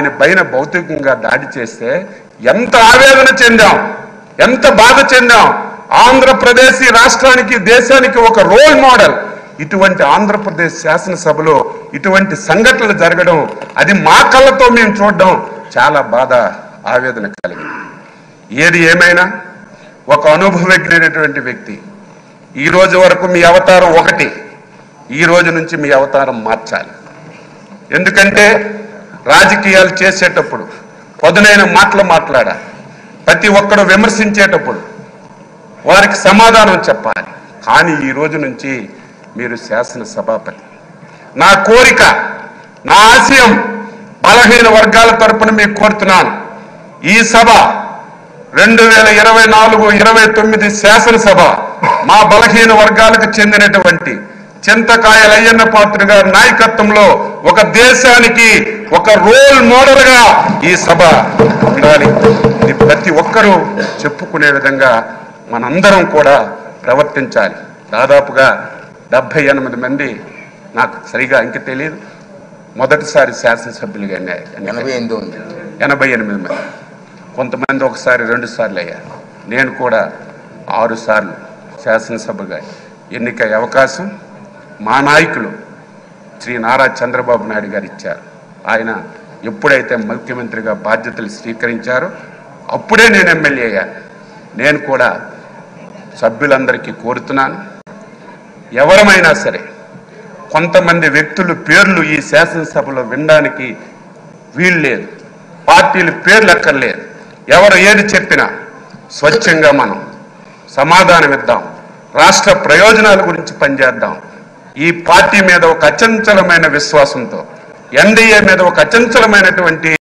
ఆయన పైన భౌతికంగా దాడి చేస్తే ఎంత ఆవేదన చెందాం, ఎంత బాధ చెందాం. ఆంధ్రప్రదేశ్ రాష్ట్రానికి, దేశానికి ఒక రోల్ మోడల్. ఇటువంటి ఆంధ్రప్రదేశ్ శాసనసభలో ఇటువంటి సంఘటనలు జరగడం, అది మా కళ్ళతో మేము చూడడం చాలా బాధ, ఆవేదన కలిగింది. ఏది ఏమైనా ఒక అనుభవజ్ఞుడైనటువంటి వ్యక్తి, ఈ రోజు వరకు మీ అవతారం ఒకటి, ఈ రోజు నుంచి మీ అవతారం మార్చాలి. ఎందుకంటే రాజకీయాలు చేసేటప్పుడు పదునైన మాటలు మాట్లాడాలి. ప్రతి ఒక్కరు విమర్శించేటప్పుడు వారికి సమాధానం చెప్పాలి. కానీ ఈ రోజు నుంచి మీరు శాసనసభాపతి. నా కోరిక, నా ఆశయం బలహీన వర్గాల తరపున మీకు కోరుతున్నాను. ఈ సభ 2024-29 శాసనసభ మా బలహీన వర్గాలకు చెందినటువంటి చింతకాయల అయ్యన్న పాత్ర గారి నాయకత్వంలో ఒక దేశానికి ఒక రోల్ మోడల్ గా ఈ సభ ఉండాలి. ఇది ప్రతి ఒక్కరూ చెప్పుకునే విధంగా మనందరం కూడా ప్రవర్తించాలి. దాదాపుగా 78 మంది, నాకు సరిగా ఇంక తెలియదు, మొదటిసారి శాసనసభ్యులుగా 88 మంది. కొంతమంది ఒకసారి 2 సార్లు అయ్యారు. నేను కూడా 6 సార్లు శాసనసభగా ఎన్నికయ్యే అవకాశం మా నాయకులు శ్రీ నారా చంద్రబాబు నాయుడు గారు ఇచ్చారు. ఆయన ఎప్పుడైతే ముఖ్యమంత్రిగా బాధ్యతలు స్వీకరించారో అప్పుడే నేను ఎమ్మెల్యే అయ్యాను. నేను కూడా సభ్యులందరికీ కోరుతున్నాను, ఎవరమైనా సరే కొంతమంది వ్యక్తుల పేర్లు ఈ శాసనసభలో వినడానికి వీలు లేదు, పార్టీల పేర్లు ఎక్కర్లేదు. ఎవరు ఏది చెప్పినా స్వచ్ఛంగా మనం సమాధానం ఇద్దాం, రాష్ట్ర ప్రయోజనాల గురించి పనిచేద్దాం. ఈ పార్టీ మీద ఒక అచంచలమైన విశ్వాసంతో, ఎన్డీఏ మీద ఒక అచంచలమైనటువంటి